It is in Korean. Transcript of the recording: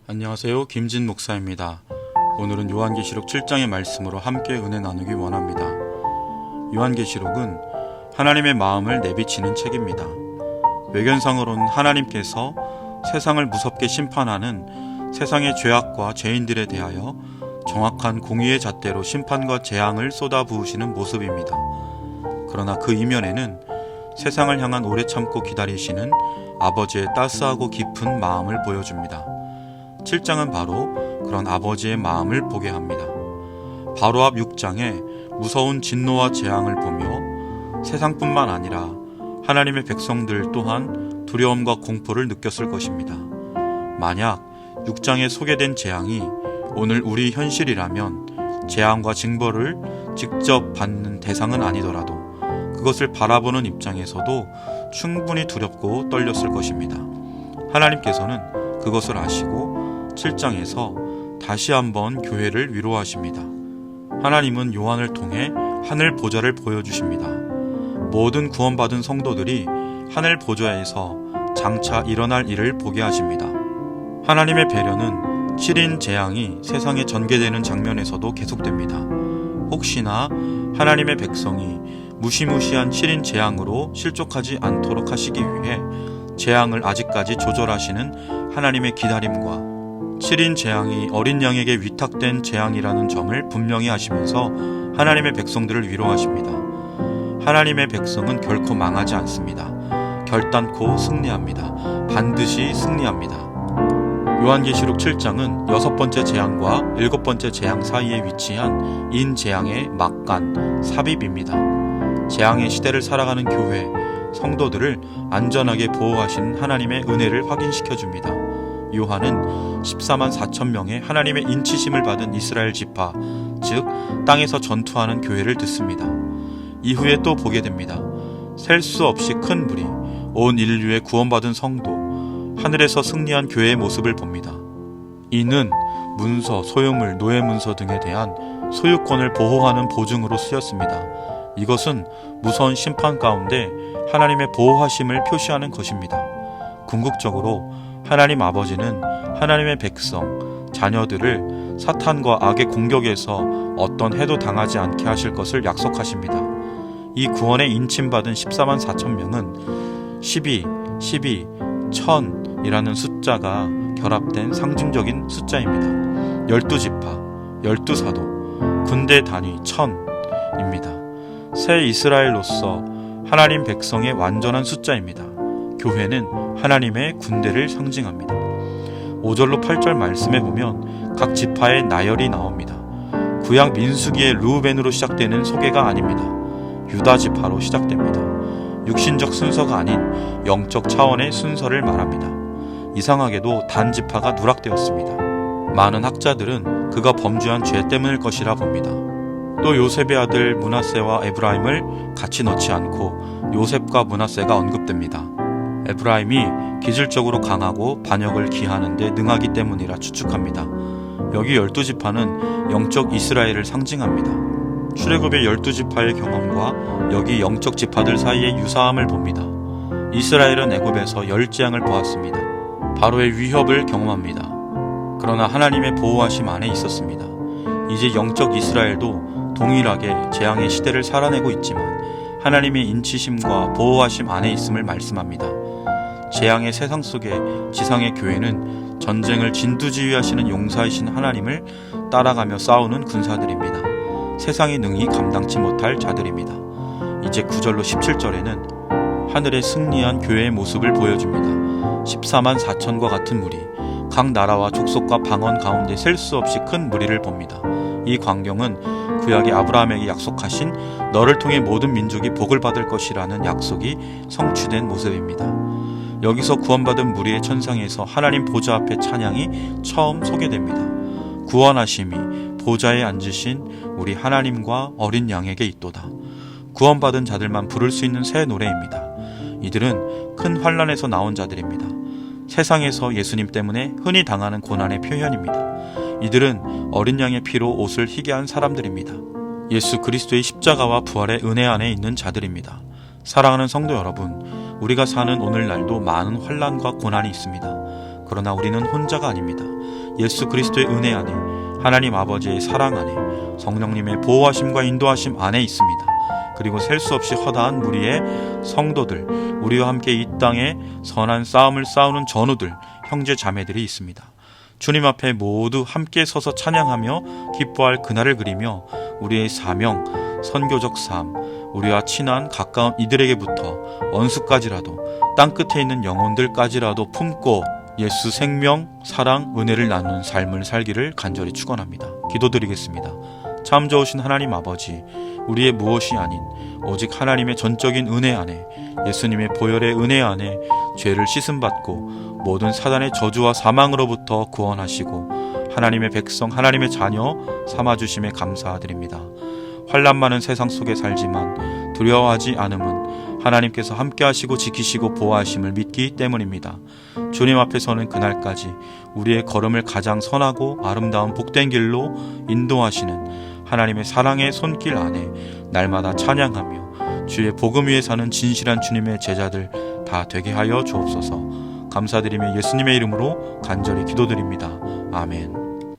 안녕하세요. 김진 목사입니다. 오늘은 요한계시록 7장의 말씀으로 함께 은혜 나누기 원합니다. 요한계시록은 하나님의 마음을 내비치는 책입니다. 외견상으로는 하나님께서 세상을 무섭게 심판하는 세상의 죄악과 죄인들에 대하여 정확한 공의의 잣대로 심판과 재앙을 쏟아부으시는 모습입니다. 그러나 그 이면에는 세상을 향한 오래 참고 기다리시는 아버지의 따스하고 깊은 마음을 보여줍니다. 7장은 바로 그런 아버지의 마음을 보게 합니다. 바로 앞 6장에 무서운 진노와 재앙을 보며 세상뿐만 아니라 하나님의 백성들 또한 두려움과 공포를 느꼈을 것입니다. 만약 6장에 소개된 재앙이 오늘 우리 현실이라면 재앙과 징벌을 직접 받는 대상은 아니더라도 그것을 바라보는 입장에서도 충분히 두렵고 떨렸을 것입니다. 하나님께서는 그것을 아시고 7장에서 다시 한번 교회를 위로하십니다. 하나님은 요한을 통해 하늘 보좌를 보여주십니다. 모든 구원받은 성도들이 하늘 보좌에서 장차 일어날 일을 보게 하십니다. 하나님의 배려는 7인 재앙이 세상에 전개되는 장면에서도 계속됩니다. 혹시나 하나님의 백성이 무시무시한 7인 재앙으로 실족하지 않도록 하시기 위해 재앙을 아직까지 조절하시는 하나님의 기다림과 7인 재앙이 어린 양에게 위탁된 재앙이라는 점을 분명히 하시면서 하나님의 백성들을 위로하십니다. 하나님의 백성은 결코 망하지 않습니다. 결단코 승리합니다. 반드시 승리합니다. 요한계시록 7장은 6번째 재앙과 7번째 재앙 사이에 위치한 인재앙의 막간, 삽입입니다. 재앙의 시대를 살아가는 교회, 성도들을 안전하게 보호하시는 하나님의 은혜를 확인시켜줍니다. 요한은 14만 4천 명의 하나님의 인치심을 받은 이스라엘 지파, 즉 땅에서 전투하는 교회를 듣습니다. 이후에 또 보게 됩니다. 셀 수 없이 큰 무리, 온 인류의 구원받은 성도, 하늘에서 승리한 교회의 모습을 봅니다. 이는 문서, 소유물, 노예문서 등에 대한 소유권을 보호하는 보증으로 쓰였습니다. 이것은 무서운 심판 가운데 하나님의 보호하심을 표시하는 것입니다. 궁극적으로 하나님 아버지는 하나님의 백성, 자녀들을 사탄과 악의 공격에서 어떤 해도 당하지 않게 하실 것을 약속하십니다. 이 구원에 인침받은 14만 4천 명은 12, 1000이라는 숫자가 결합된 상징적인 숫자입니다. 12지파, 12사도, 군대 단위 1000입니다. 새 이스라엘로서 하나님 백성의 완전한 숫자입니다. 교회는 하나님의 군대를 상징합니다. 5절로 8절 말씀에 보면 각 지파의 나열이 나옵니다. 구약 민수기의 르우벤으로 시작되는 소개가 아닙니다. 유다 지파로 시작됩니다. 육신적 순서가 아닌 영적 차원의 순서를 말합니다. 이상하게도 단 지파가 누락되었습니다. 많은 학자들은 그가 범죄한 죄 때문일 것이라 봅니다. 또 요셉의 아들 므낫세와 에브라임을 같이 넣지 않고 요셉과 므낫세가 언급됩니다. 에브라임이 기질적으로 강하고 반역을 기하는 데 능하기 때문이라 추측합니다. 여기 12지파는 영적 이스라엘을 상징합니다. 출애굽의 12지파의 경험과 여기 영적 지파들 사이의 유사함을 봅니다. 이스라엘은 애굽에서 10재앙을 보았습니다. 바로의 위협을 경험합니다. 그러나 하나님의 보호하심 안에 있었습니다. 이제 영적 이스라엘도 동일하게 재앙의 시대를 살아내고 있지만 하나님의 인치심과 보호하심 안에 있음을 말씀합니다. 재앙의 세상 속에 지상의 교회는 전쟁을 진두지휘하시는 용사이신 하나님을 따라가며 싸우는 군사들입니다. 세상의 능히 감당치 못할 자들입니다. 이제 9절로 17절에는 하늘의 승리한 교회의 모습을 보여줍니다. 14만 4천과 같은 무리, 각 나라와 족속과 방언 가운데 셀 수 없이 큰 무리를 봅니다. 이 광경은 구약의 아브라함에게 약속하신 너를 통해 모든 민족이 복을 받을 것이라는 약속이 성취된 모습입니다. 여기서 구원받은 무리의 천상에서 하나님 보좌 앞에 찬양이 처음 소개됩니다. 구원하심이 보좌에 앉으신 우리 하나님과 어린 양에게 있도다. 구원받은 자들만 부를 수 있는 새 노래입니다. 이들은 큰 환난에서 나온 자들입니다. 세상에서 예수님 때문에 흔히 당하는 고난의 표현입니다. 이들은 어린 양의 피로 옷을 희게 한 사람들입니다. 예수 그리스도의 십자가와 부활의 은혜 안에 있는 자들입니다. 사랑하는 성도 여러분, 우리가 사는 오늘날도 많은 환난과 고난이 있습니다. 그러나 우리는 혼자가 아닙니다. 예수 그리스도의 은혜 안에, 하나님 아버지의 사랑 안에, 성령님의 보호하심과 인도하심 안에 있습니다. 그리고 셀 수 없이 허다한 무리의 성도들, 우리와 함께 이 땅에 선한 싸움을 싸우는 전우들, 형제 자매들이 있습니다. 주님 앞에 모두 함께 서서 찬양하며 기뻐할 그날을 그리며 우리의 사명, 선교적 삶, 우리와 친한 가까운 이들에게부터 원수까지라도 땅끝에 있는 영혼들까지라도 품고 예수 생명, 사랑, 은혜를 나누는 삶을 살기를 간절히 축원합니다. 기도드리겠습니다. 참 좋으신 하나님 아버지, 우리의 무엇이 아닌 오직 하나님의 전적인 은혜 안에, 예수님의 보혈의 은혜 안에 죄를 씻음받고 모든 사단의 저주와 사망으로부터 구원하시고 하나님의 백성, 하나님의 자녀 삼아주심에 감사드립니다. 환난 많은 세상 속에 살지만 두려워하지 않음은 하나님께서 함께하시고 지키시고 보호하심을 믿기 때문입니다. 주님 앞에 서는 그날까지 우리의 걸음을 가장 선하고 아름다운 복된 길로 인도하시는 하나님의 사랑의 손길 안에 날마다 찬양하며 주의 복음 위에 사는 진실한 주님의 제자들 다 되게 하여 주옵소서. 감사드리며 예수님의 이름으로 간절히 기도드립니다. 아멘.